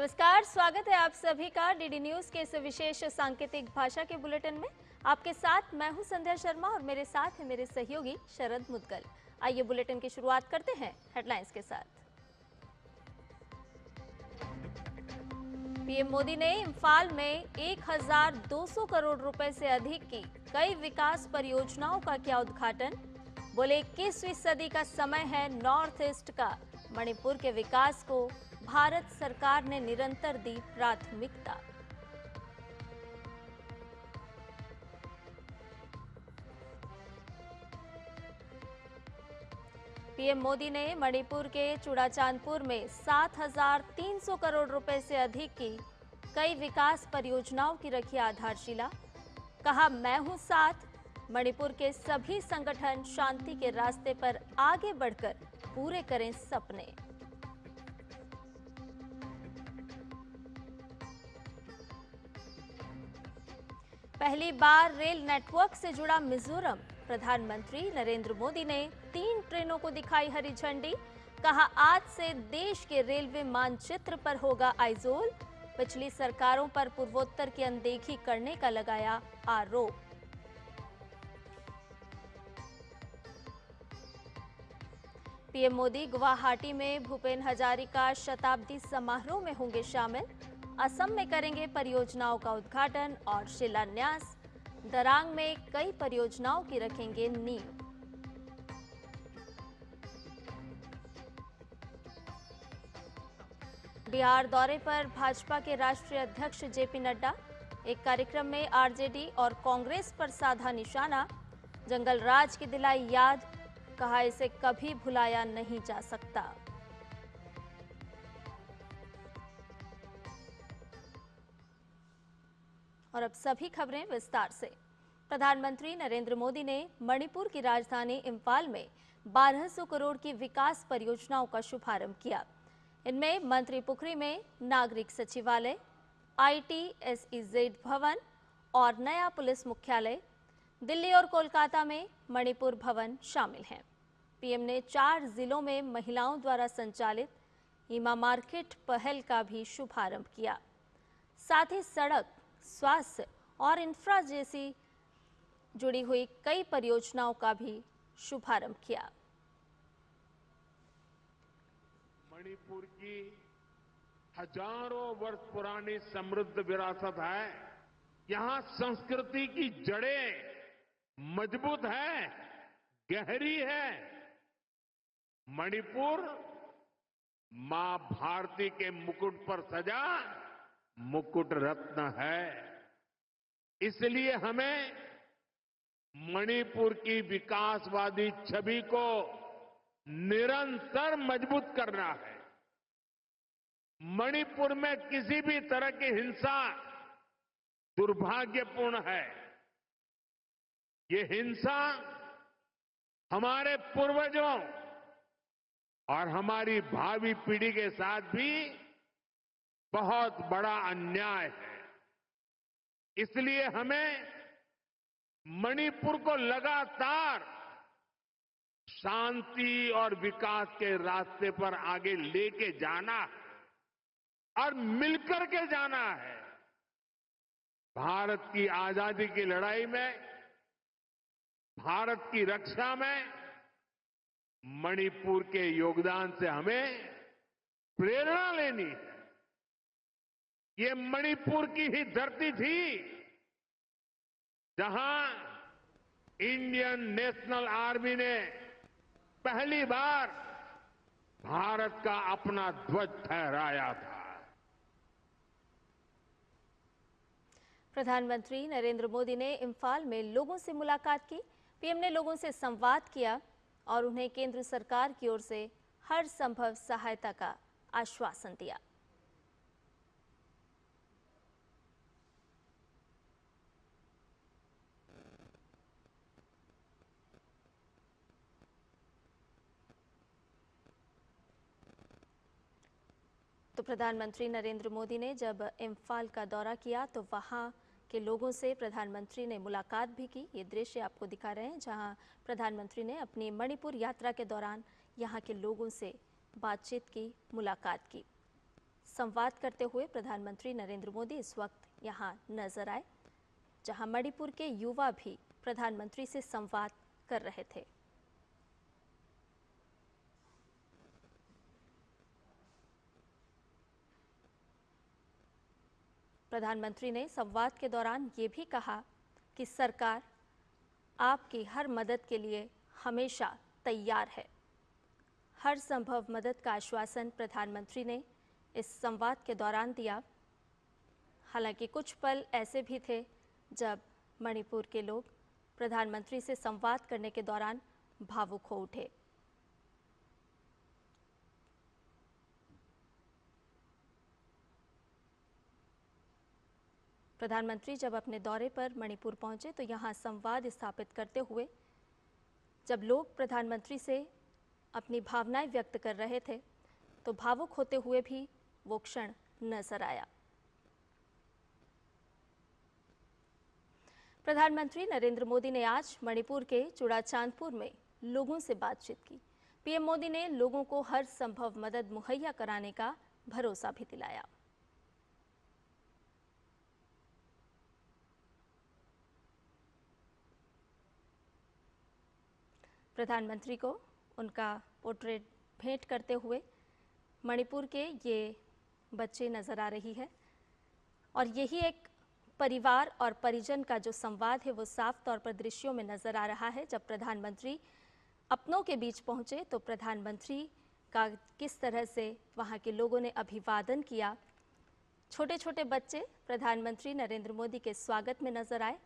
नमस्कार, स्वागत है आप सभी का डीडी न्यूज के इस विशेष सांकेतिक भाषा के बुलेटिन में। आपके साथ मैं हूं संध्या शर्मा और मेरे साथ है मेरे सहयोगी शरद मुदगल। आइए बुलेटिन की शुरुआत करते हैं हेडलाइंस के साथ। पीएम मोदी ने इम्फाल में 1200 करोड़ रुपए से अधिक की कई विकास परियोजनाओं का किया उद्घाटन। बोले 21वीं सदी का समय है नॉर्थ ईस्ट का, मणिपुर के विकास को भारत सरकार ने निरंतर दी प्राथमिकता। पीएम मोदी ने मणिपुर के चूड़ाचांदपुर में 7,300 करोड़ रुपए से अधिक की कई विकास परियोजनाओं की रखी आधारशिला। कहा, मैं हूं साथ, मणिपुर के सभी संगठन शांति के रास्ते पर आगे बढ़कर पूरे करें सपने। पहली बार रेल नेटवर्क से जुड़ा मिजोरम, प्रधानमंत्री नरेंद्र मोदी ने 3 ट्रेनों को दिखाई हरी झंडी। कहा, आज से देश के रेलवे मानचित्र पर होगा आइजोल। पिछली सरकारों पर पूर्वोत्तर की अनदेखी करने का लगाया आरोप। पीएम मोदी गुवाहाटी में भूपेन हजारिका शताब्दी समारोह में होंगे शामिल। असम में करेंगे परियोजनाओं का उद्घाटन और शिलान्यास। दरांग में कई परियोजनाओं की रखेंगे नींव। बिहार दौरे पर भाजपा के राष्ट्रीय अध्यक्ष जेपी नड्डा। एक कार्यक्रम में आरजेडी और कांग्रेस पर साधा निशाना। जंगल राज की दिलाई याद, कहा इसे कभी भुलाया नहीं जा सकता। और अब सभी खबरें विस्तार से। प्रधानमंत्री नरेंद्र मोदी ने मणिपुर की राजधानी इम्फाल में 1200 करोड़ की विकास परियोजनाओं का शुभारंभ किया। इनमें मंत्रीपुखरी में नागरिक सचिवालय, ITSEZ भवन और नया पुलिस मुख्यालय, दिल्ली और कोलकाता में मणिपुर भवन शामिल हैं। पीएम ने 4 जिलों में महिलाओं द्वारा संचालित ईमा मार्केट पहल का भी शुभारंभ किया। साथ ही सड़क, स्वास्थ्य और इंफ्रा जैसी जुड़ी हुई कई परियोजनाओं का भी शुभारंभ किया। मणिपुर की हजारों वर्ष पुरानी समृद्ध विरासत है। यहां संस्कृति की जड़ें मजबूत है, गहरी है। मणिपुर मां भारती के मुकुट पर सजा मुकुट रत्न है। इसलिए हमें मणिपुर की विकासवादी छवि को निरंतर मजबूत करना है। मणिपुर में किसी भी तरह की हिंसा दुर्भाग्यपूर्ण है। ये हिंसा हमारे पूर्वजों और हमारी भावी पीढ़ी के साथ भी बहुत बड़ा अन्याय है। इसलिए हमें मणिपुर को लगातार शांति और विकास के रास्ते पर आगे लेके जाना है और मिलकर के जाना है। भारत की आजादी की लड़ाई में, भारत की रक्षा में मणिपुर के योगदान से हमें प्रेरणा लेनी है। ये मणिपुर की ही धरती थी जहां इंडियन नेशनल आर्मी ने पहली बार भारत का अपना ध्वज फहराया था। प्रधानमंत्री नरेंद्र मोदी ने इम्फाल में लोगों से मुलाकात की। पीएम ने लोगों से संवाद किया और उन्हें केंद्र सरकार की ओर से हर संभव सहायता का आश्वासन दिया। तो प्रधानमंत्री नरेंद्र मोदी ने जब इम्फाल का दौरा किया तो वहां के लोगों से प्रधानमंत्री ने मुलाकात भी की। ये दृश्य आपको दिखा रहे हैं जहां प्रधानमंत्री ने अपनी मणिपुर यात्रा के दौरान यहां के लोगों से बातचीत की, मुलाकात की। संवाद करते हुए प्रधानमंत्री नरेंद्र मोदी इस वक्त यहां नजर आए, जहां मणिपुर के युवा भी प्रधानमंत्री से संवाद कर रहे थे। प्रधानमंत्री ने संवाद के दौरान ये भी कहा कि सरकार आपकी हर मदद के लिए हमेशा तैयार है। हर संभव मदद का आश्वासन प्रधानमंत्री ने इस संवाद के दौरान दिया। हालांकि कुछ पल ऐसे भी थे जब मणिपुर के लोग प्रधानमंत्री से संवाद करने के दौरान भावुक हो उठे। प्रधानमंत्री जब अपने दौरे पर मणिपुर पहुंचे तो यहां संवाद स्थापित करते हुए जब लोग प्रधानमंत्री से अपनी भावनाएं व्यक्त कर रहे थे तो भावुक होते हुए भी वो क्षण नजर आया। प्रधानमंत्री नरेंद्र मोदी ने आज मणिपुर के चुड़ाचांदपुर में लोगों से बातचीत की। पीएम मोदी ने लोगों को हर संभव मदद मुहैया कराने का भरोसा भी दिलाया। प्रधानमंत्री को उनका पोर्ट्रेट भेंट करते हुए मणिपुर के ये बच्चे नजर आ रही है और यही एक परिवार और परिजन का जो संवाद है वो साफ तौर पर दृश्यों में नजर आ रहा है। जब प्रधानमंत्री अपनों के बीच पहुंचे तो प्रधानमंत्री का किस तरह से वहां के लोगों ने अभिवादन किया। छोटे छोटे बच्चे प्रधानमंत्री नरेंद्र मोदी के स्वागत में नजर आए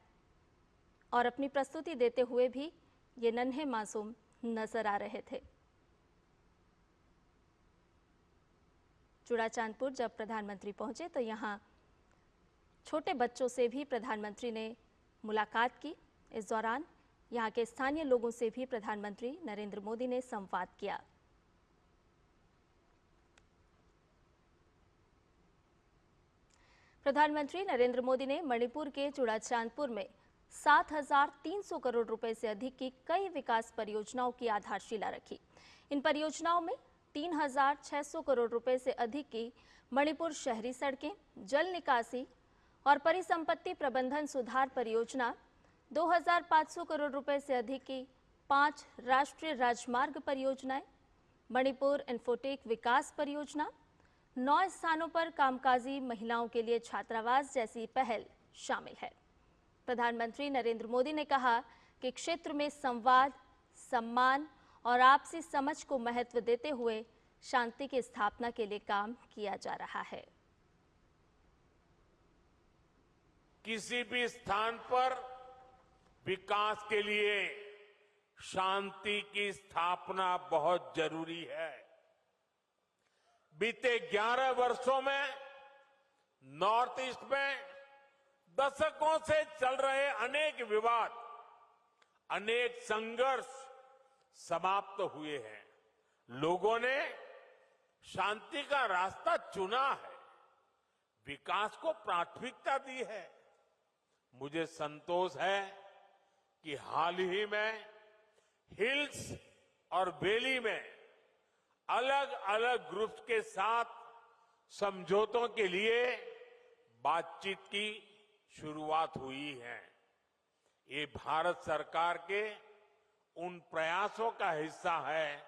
और अपनी प्रस्तुति देते हुए भी ये नन्हे मासूम नजर आ रहे थे। चुड़ाचांदपुर जब प्रधानमंत्री पहुंचे तो यहां छोटे बच्चों से भी प्रधानमंत्री ने मुलाकात की। इस दौरान यहां के स्थानीय लोगों से भी प्रधानमंत्री नरेंद्र मोदी ने संवाद किया। प्रधानमंत्री नरेंद्र मोदी ने मणिपुर के चुड़ाचांदपुर में 7,300 करोड़ रुपए से अधिक की कई विकास परियोजनाओं की आधारशिला रखी। इन परियोजनाओं में 3,600 करोड़ रुपए से अधिक की मणिपुर शहरी सड़कें, जल निकासी और परिसंपत्ति प्रबंधन सुधार परियोजना, 2,500 करोड़ रुपए से अधिक की 5 राष्ट्रीय राजमार्ग परियोजनाएं, मणिपुर इन्फोटेक विकास परियोजना, 9 स्थानों पर कामकाजी महिलाओं के लिए छात्रावास जैसी पहल शामिल है। प्रधानमंत्री नरेंद्र मोदी ने कहा कि क्षेत्र में संवाद, सम्मान और आपसी समझ को महत्व देते हुए शांति की स्थापना के लिए काम किया जा रहा है। किसी भी स्थान पर विकास के लिए शांति की स्थापना बहुत जरूरी है। बीते 11 वर्षों में नॉर्थ ईस्ट में दशकों से चल रहे अनेक विवाद, अनेक संघर्ष समाप्त हुए हैं। लोगों ने शांति का रास्ता चुना है, विकास को प्राथमिकता दी है। मुझे संतोष है कि हाल ही में हिल्स और वैली में अलग अलग ग्रुप्स के साथ समझौतों के लिए बातचीत की शुरुआत हुई है। ये भारत सरकार के उन प्रयासों का हिस्सा है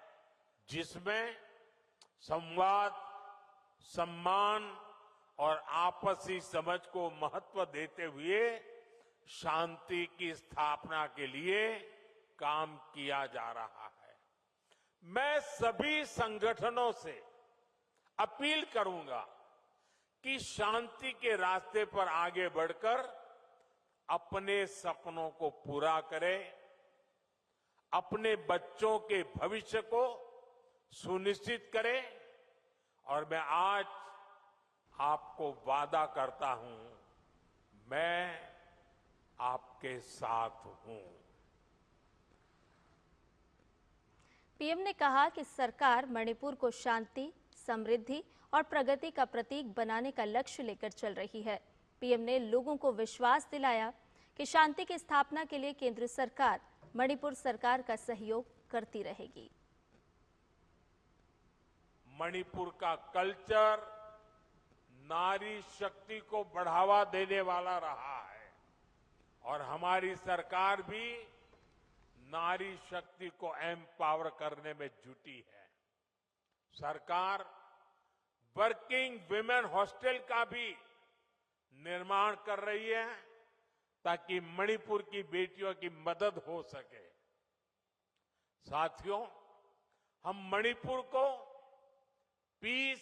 जिसमें संवाद, सम्मान और आपसी समझ को महत्व देते हुए शांति की स्थापना के लिए काम किया जा रहा है। मैं सभी संगठनों से अपील करूंगा कि शांति के रास्ते पर आगे बढ़कर अपने सपनों को पूरा करें, अपने बच्चों के भविष्य को सुनिश्चित करें। और मैं आज आपको वादा करता हूं, मैं आपके साथ हूं। पीएम ने कहा कि सरकार मणिपुर को शांति, समृद्धि और प्रगति का प्रतीक बनाने का लक्ष्य लेकर चल रही है। पीएम ने लोगों को विश्वास दिलाया कि शांति की स्थापना के लिए केंद्र सरकार मणिपुर सरकार का सहयोग करती रहेगी। मणिपुर का कल्चर, नारी शक्ति को बढ़ावा देने वाला रहा है और हमारी सरकार भी नारी शक्ति को एम्पावर करने में जुटी है। सरकार वर्किंग विमेन हॉस्टल का भी निर्माण कर रही है ताकि मणिपुर की बेटियों की मदद हो सके। साथियों, हम मणिपुर को पीस,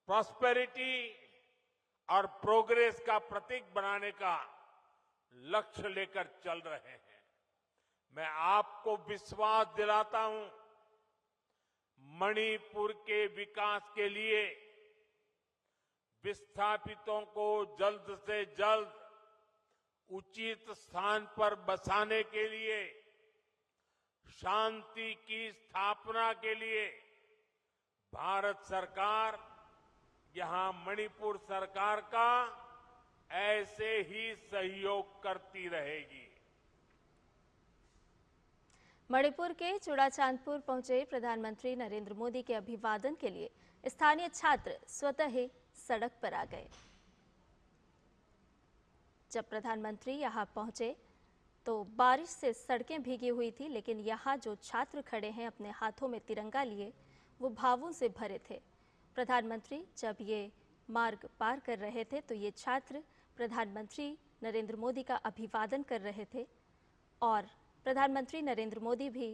प्रॉस्पेरिटी और प्रोग्रेस का प्रतीक बनाने का लक्ष्य लेकर चल रहे हैं। मैं आपको विश्वास दिलाता हूं, मणिपुर के विकास के लिए विस्थापितों को जल्द से जल्द उचित स्थान पर बसाने के लिए, शांति की स्थापना के लिए भारत सरकार यहां मणिपुर सरकार का ऐसे ही सहयोग करती रहेगी। मणिपुर के चूड़ाचांदपुर पहुंचे प्रधानमंत्री नरेंद्र मोदी के अभिवादन के लिए स्थानीय छात्र स्वतः ही सड़क पर आ गए। जब प्रधानमंत्री यहां पहुंचे तो बारिश से सड़कें भीगी हुई थी, लेकिन यहां जो छात्र खड़े हैं अपने हाथों में तिरंगा लिए, वो भावों से भरे थे। प्रधानमंत्री जब ये मार्ग पार कर रहे थे तो ये छात्र प्रधानमंत्री नरेंद्र मोदी का अभिवादन कर रहे थे और प्रधानमंत्री नरेंद्र मोदी भी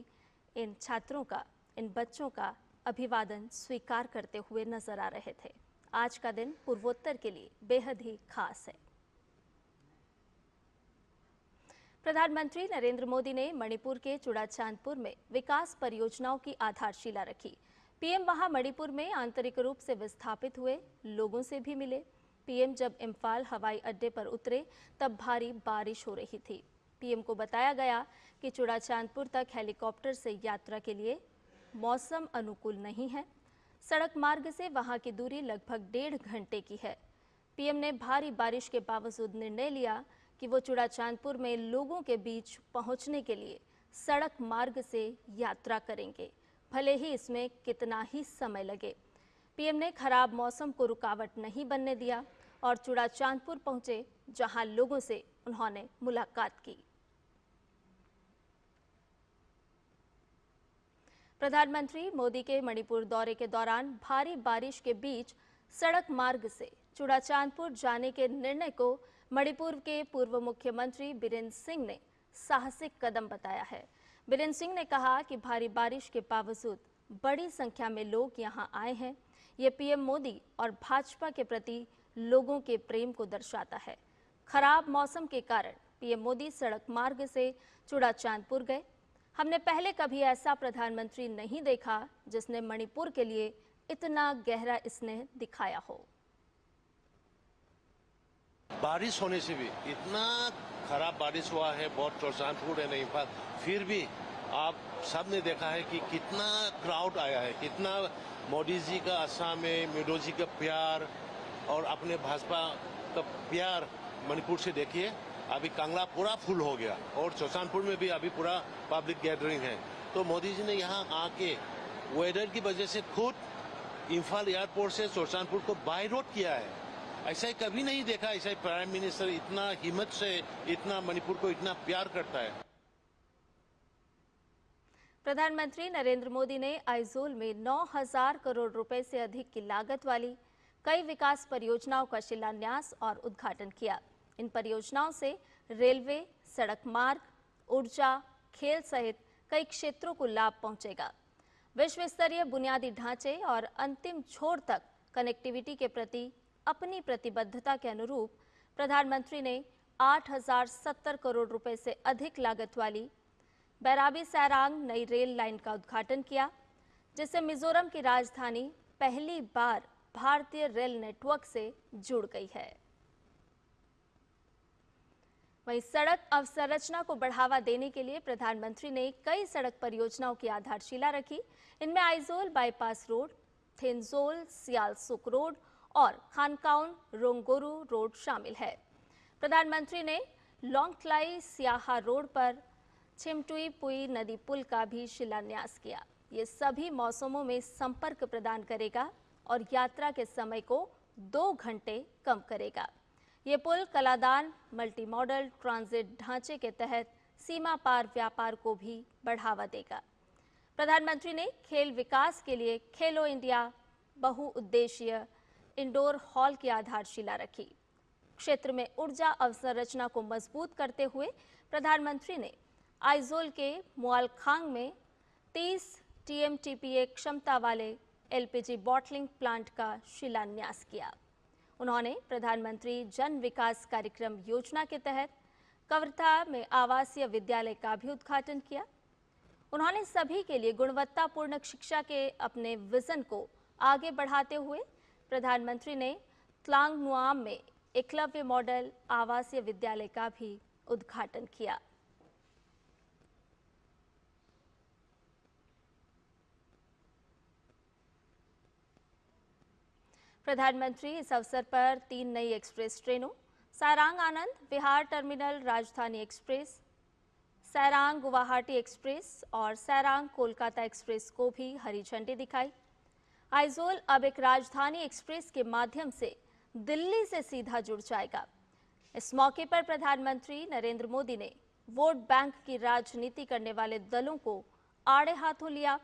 इन छात्रों का, इन बच्चों का अभिवादन स्वीकार करते हुए नजर आ रहे थे। आज का दिन पूर्वोत्तर के लिए बेहद ही खास है। प्रधानमंत्री नरेंद्र मोदी ने मणिपुर के चूड़ाचांदपुर में विकास परियोजनाओं की आधारशिला रखी। पीएम वहां मणिपुर में आंतरिक रूप से विस्थापित हुए लोगों से भी मिले। पीएम जब इम्फाल हवाई अड्डे पर उतरे तब भारी बारिश हो रही थी। पीएम को बताया गया कि चूड़ाचांदपुर तक हेलीकॉप्टर से यात्रा के लिए मौसम अनुकूल नहीं है। सड़क मार्ग से वहां की दूरी लगभग 1.5 घंटे की है। पीएम ने भारी बारिश के बावजूद निर्णय लिया कि वो चूड़ाचांदपुर में लोगों के बीच पहुंचने के लिए सड़क मार्ग से यात्रा करेंगे, भले ही इसमें कितना ही समय लगे। पीएम ने खराब मौसम को रुकावट नहीं बनने दिया और चूड़ाचांदपुर पहुंचे, जहां लोगों से उन्होंने मुलाकात की। प्रधानमंत्री मोदी के मणिपुर दौरे के दौरान भारी बारिश के बीच सड़क मार्ग से चूड़ाचांदपुर जाने के निर्णय को मणिपुर के पूर्व मुख्यमंत्री बीरेन सिंह ने साहसिक कदम बताया है। बीरेन सिंह ने कहा कि भारी बारिश के बावजूद बड़ी संख्या में लोग यहां आए हैं। ये पीएम मोदी और भाजपा के प्रति लोगों के प्रेम को दर्शाता है। खराब मौसम के कारण पीएम मोदी सड़क मार्ग से चूड़ाचांदपुर गए। हमने पहले कभी ऐसा प्रधानमंत्री नहीं देखा जिसने मणिपुर के लिए इतना गहरा स्नेह दिखाया हो। बारिश होने से भी इतना खराब बारिश हुआ है, बहुत चूड़ाचांदपुर है नहीं, पर फिर भी आप सब ने देखा है कि कितना क्राउड आया है, कितना मोदी जी का असम में मोदी जी का प्यार और अपने भाजपा का प्यार मणिपुर से देखिए। अभी कांगड़ा पूरा फुल हो गया और चूड़ाचांदपुर में भी अभी पूरा पब्लिक गैदरिंग है। तो मोदी जी ने यहाँ आके वेदर की वजह से खुद इम्फाल एयरपोर्ट से चूड़ाचांदपुर को बाय रोड किया है। ऐसा ही कभी नहीं देखा, ऐसा ही प्राइम मिनिस्टर इतना हिम्मत से इतना मणिपुर को इतना प्यार करता है। प्रधानमंत्री नरेंद्र मोदी ने आइजोल में 9,000 करोड़ रुपए से अधिक की लागत वाली कई विकास परियोजनाओं का शिलान्यास और उद्घाटन किया। इन परियोजनाओं से रेलवे, सड़क मार्ग, ऊर्जा, खेल सहित कई क्षेत्रों को लाभ पहुंचेगा। विश्व स्तरीय बुनियादी ढांचे और अंतिम छोर तक कनेक्टिविटी के प्रति अपनी प्रतिबद्धता के अनुरूप प्रधानमंत्री ने 8,070 करोड़ रुपए से अधिक लागत वाली बैराबी सैरांग नई रेल लाइन का उद्घाटन किया, जिससे मिजोरम की राजधानी पहली बार भारतीय रेल नेटवर्क से जुड़ गई है। वहीं सड़क अवसंरचना को बढ़ावा देने के लिए प्रधानमंत्री ने कई सड़क परियोजनाओं की आधारशिला रखी। इनमें आइजोल बाईपास रोड, थेंजोल सियालसुक रोड और खानकाउन रोंगोरू रोड शामिल है। प्रधानमंत्री ने लोंगथलाई सियाहा रोड पर छिमटुई पुई नदी पुल का भी शिलान्यास किया। ये सभी मौसमों में संपर्क प्रदान करेगा और यात्रा के समय को 2 घंटे कम करेगा। ये पुल कलादान मल्टी मॉडल ट्रांजिट ढांचे के तहत सीमा पार व्यापार को भी बढ़ावा देगा। प्रधानमंत्री ने खेल विकास के लिए खेलो इंडिया बहुउद्देशीय इंडोर हॉल की आधारशिला रखी। क्षेत्र में ऊर्जा अवसंरचना को मजबूत करते हुए प्रधानमंत्री ने आइजोल के मुआलखांग में 30 TMTPA क्षमता वाले LPG बॉटलिंग प्लांट का शिलान्यास किया। उन्होंने प्रधानमंत्री जन विकास कार्यक्रम योजना के तहत कवर्धा में आवासीय विद्यालय का भी उद्घाटन किया। उन्होंने सभी के लिए गुणवत्तापूर्ण शिक्षा के अपने विजन को आगे बढ़ाते हुए प्रधानमंत्री ने त्लांग नुआम में एकलव्य मॉडल आवासीय विद्यालय का भी उद्घाटन किया। प्रधानमंत्री इस अवसर पर 3 नई एक्सप्रेस ट्रेनों सारांग आनंद विहार टर्मिनल राजधानी एक्सप्रेस, सैरांग गुवाहाटी एक्सप्रेस और सैरांग कोलकाता एक्सप्रेस को भी हरी झंडी दिखाई। आइजोल अब एक राजधानी एक्सप्रेस के माध्यम से दिल्ली से सीधा जुड़ जाएगा। इस मौके पर प्रधानमंत्री नरेंद्र मोदी ने वोट बैंक की राजनीति करने वाले दलों को आड़े हाथों लिया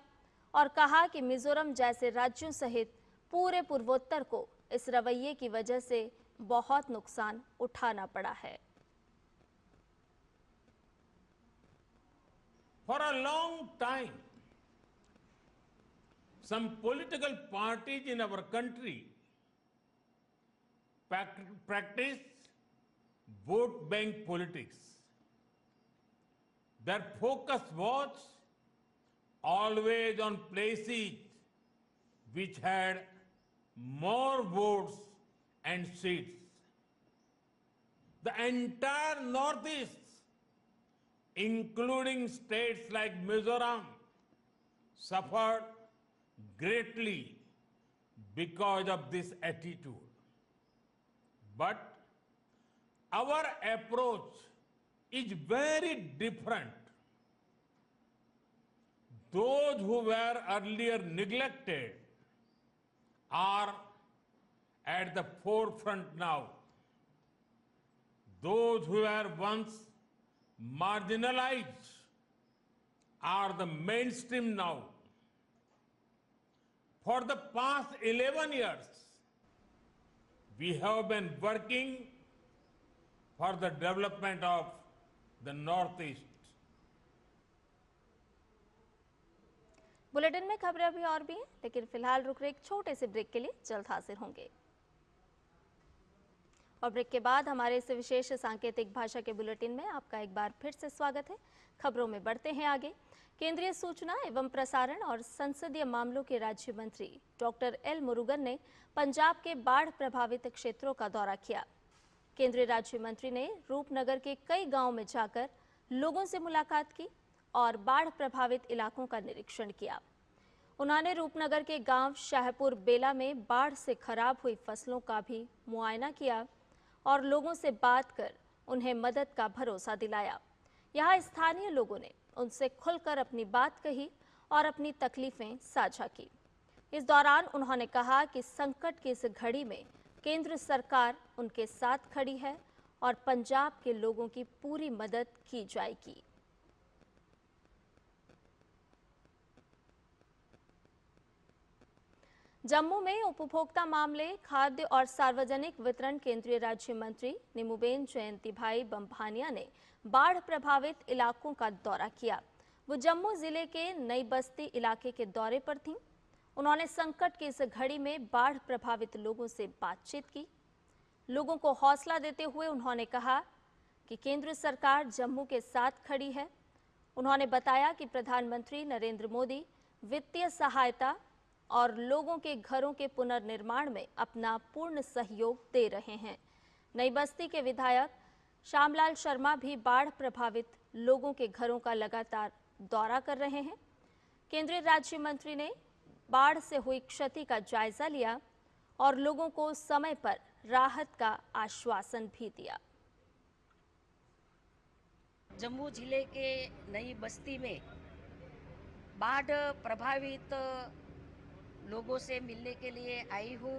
और कहा कि मिजोरम जैसे राज्यों सहित पूरे पूर्वोत्तर को इस रवैये की वजह से बहुत नुकसान उठाना पड़ा है। For a long time, some political parties in our country practice vote bank politics. Their focus was always on places which had more votes and seats. The entire Northeast, including states like Mizoram, suffered greatly because of this attitude. But our approach is very different. Those who were earlier neglected are at the forefront now. Those who were once marginalized are the mainstream now. For the past 11 years, we have been working for the development of the Northeast. Bulletin में खबरें अभी और भी हैं, लेकिन फिलहाल रुक रहे एक छोटे से ब्रेक के लिए जल्द हाजिर होंगे। और ब्रेक के बाद हमारे इस विशेष सांकेतिक भाषा के बुलेटिन में आपका एक बार फिर से स्वागत है। खबरों में बढ़ते हैं आगे। केंद्रीय सूचना एवं प्रसारण और संसदीय मामलों के राज्य मंत्री डॉक्टर एल मुरुगन ने पंजाब के बाढ़ प्रभावित क्षेत्रों का दौरा किया। केंद्रीय राज्य मंत्री ने रूपनगर के कई गांवों में जाकर लोगों से मुलाकात की और बाढ़ प्रभावित इलाकों का निरीक्षण किया। उन्होंने रूपनगर के गांव शाहपुर बेला में बाढ़ से खराब हुई फसलों का भी मुआयना किया और लोगों से बात कर उन्हें मदद का भरोसा दिलाया। यहाँ स्थानीय लोगों ने उनसे खुलकर अपनी बात कही और अपनी तकलीफें साझा की। इस दौरान उन्होंने कहा कि संकट की इस घड़ी में केंद्र सरकार उनके साथ खड़ी है और पंजाब के लोगों की पूरी मदद की जाएगी। जम्मू में उपभोक्ता मामले, खाद्य और सार्वजनिक वितरण केंद्रीय राज्य मंत्री निमुबेन जयंतीभाई बंभानिया ने बाढ़ प्रभावित इलाकों का दौरा किया। वो जम्मू जिले के नई बस्ती इलाके के दौरे पर थीं। उन्होंने संकट की इस घड़ी में बाढ़ प्रभावित लोगों से बातचीत की। लोगों को हौसला देते हुए उन्होंने कहा कि केंद्र सरकार जम्मू के साथ खड़ी है। उन्होंने बताया कि प्रधानमंत्री नरेंद्र मोदी वित्तीय सहायता और लोगों के घरों के पुनर्निर्माण में अपना पूर्ण सहयोग दे रहे हैं। नई बस्ती के विधायक श्यामलाल शर्मा भी बाढ़ प्रभावित लोगों के घरों का लगातार दौरा कर रहे हैं। केंद्रीय राज्य मंत्री ने बाढ़ से हुई क्षति का जायजा लिया और लोगों को समय पर राहत का आश्वासन भी दिया। जम्मू जिले के नई बस्ती में बाढ़ प्रभावित लोगों से मिलने के लिए आई हूँ।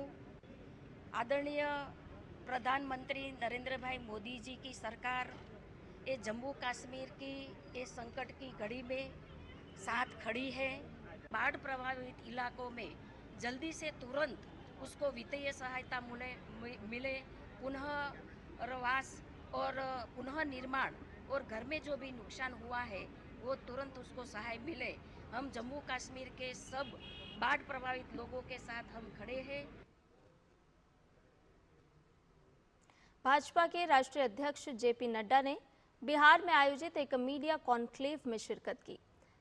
आदरणीय प्रधानमंत्री नरेंद्र भाई मोदी जी की सरकार ये जम्मू कश्मीर की ये संकट की घड़ी में साथ खड़ी है। बाढ़ प्रभावित इलाकों में जल्दी से तुरंत उसको वित्तीय सहायता मिले, पुनः प्रवास और पुनः निर्माण और घर में जो भी नुकसान हुआ है वो तुरंत उसको सहाय मिले। हम जम्मू कश्मीर के सब बाढ़ प्रभावित लोगों के साथ हम खड़े हैं। भाजपा के राष्ट्रीय अध्यक्ष जेपी नड्डा ने बिहार में आयोजित एक मीडिया कॉन्क्लेव में शिरकत की।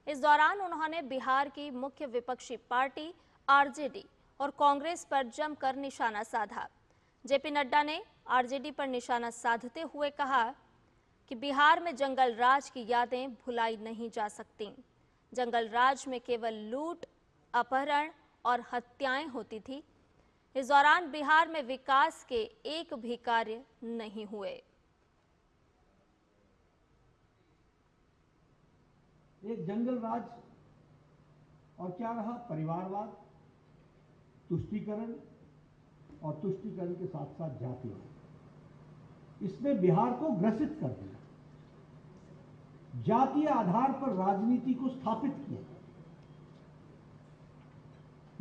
इस दौरान उन्होंने बिहार की मुख्य विपक्षी पार्टी आरजेडी और कांग्रेस पर जमकर निशाना साधा। जेपी नड्डा ने आरजेडी पर निशाना साधते हुए कहा कि बिहार में जंगल राज की यादें भुलाई नहीं जा सकती। जंगल राज में केवल लूट, अपहरण और हत्याएं होती थी। इस दौरान बिहार में विकास के एक भी कार्य नहीं हुए। एक जंगल राज और क्या रहा, परिवारवाद, तुष्टीकरण और तुष्टीकरण के साथ साथ जातिवाद। इसने बिहार को ग्रसित कर दिया। जातीय आधार पर राजनीति को स्थापित किया।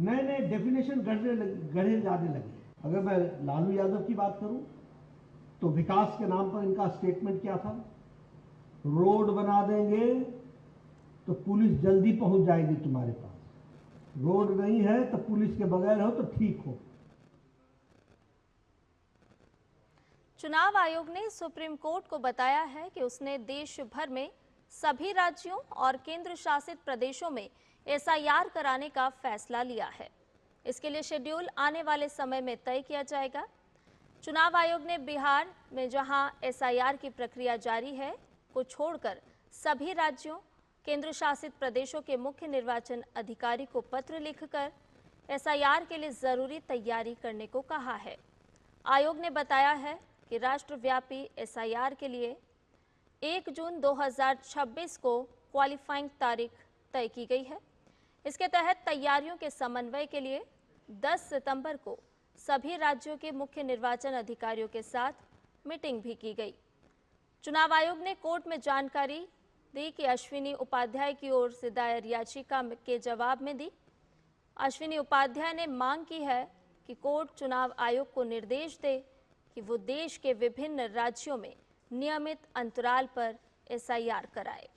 नए नए डेफिनेशन गढ़े जाने लगे। अगर मैं लालू यादव की बात करूं तो विकास के नाम पर इनका स्टेटमेंट क्या था? रोड बना देंगे तो पुलिस जल्दी पहुंच जाएगी तुम्हारे पास। रोड नहीं है तो पुलिस के बगैर हो तो ठीक हो। चुनाव आयोग ने सुप्रीम कोर्ट को बताया है कि उसने देश भर में सभी राज्यों और केंद्र शासित प्रदेशों में एसआईआर कराने का फैसला लिया है। इसके लिए शेड्यूल आने वाले समय में तय किया जाएगा। चुनाव आयोग ने बिहार में जहां एसआईआर की प्रक्रिया जारी है को छोड़कर सभी राज्यों, केंद्र शासित प्रदेशों के मुख्य निर्वाचन अधिकारी को पत्र लिखकर एसआईआर के लिए जरूरी तैयारी करने को कहा है। आयोग ने बताया है कि राष्ट्रव्यापी एसआईआर के लिए 1 जून 2026 को क्वालिफाइंग तारीख तय की गई है। इसके तहत तैयारियों के समन्वय के लिए 10 सितंबर को सभी राज्यों के मुख्य निर्वाचन अधिकारियों के साथ मीटिंग भी की गई। चुनाव आयोग ने कोर्ट में जानकारी दी कि अश्विनी उपाध्याय की ओर से दायर याचिका के जवाब में दी। अश्विनी उपाध्याय ने मांग की है कि कोर्ट चुनाव आयोग को निर्देश दे कि वो देश के विभिन्न राज्यों में नियमित अंतराल पर एसआईआर कराए।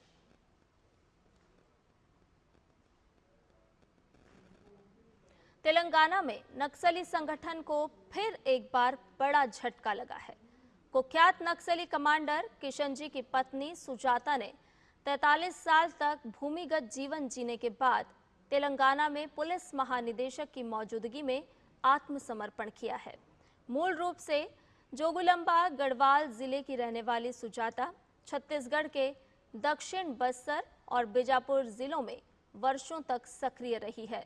तेलंगाना में नक्सली संगठन को फिर एक बार बड़ा झटका लगा है। कुख्यात नक्सली कमांडर किशन जी की पत्नी सुजाता ने 43 साल तक भूमिगत जीवन जीने के बाद तेलंगाना में पुलिस महानिदेशक की मौजूदगी में आत्मसमर्पण किया है। मूल रूप से जोगुलंबा गढ़वाल जिले की रहने वाली सुजाता छत्तीसगढ़ के दक्षिण बस्तर और बीजापुर जिलों में वर्षों तक सक्रिय रही है।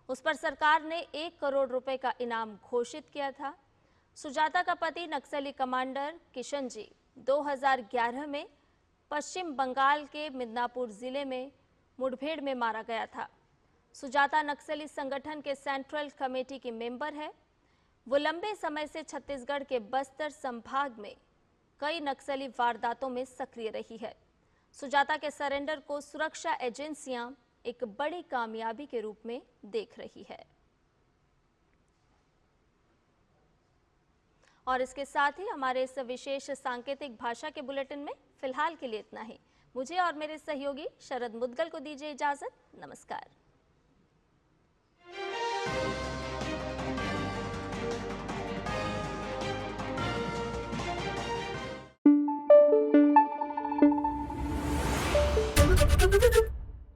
उस पर सरकार ने 1 करोड़ रुपए का इनाम घोषित किया था। सुजाता का पति नक्सली कमांडर किशन जी 2011 में पश्चिम बंगाल के मिदनापुर जिले में मुठभेड़ में मारा गया था। सुजाता नक्सली संगठन के सेंट्रल कमेटी की मेंबर है। वो लंबे समय से छत्तीसगढ़ के बस्तर संभाग में कई नक्सली वारदातों में सक्रिय रही है। सुजाता के सरेंडर को सुरक्षा एजेंसियां एक बड़ी कामयाबी के रूप में देख रही है। और इसके साथ ही हमारे इस विशेष सांकेतिक भाषा के बुलेटिन में फिलहाल के लिए इतना ही। मुझे और मेरे सहयोगी शरद मुदगल को दीजिए इजाजत। नमस्कार।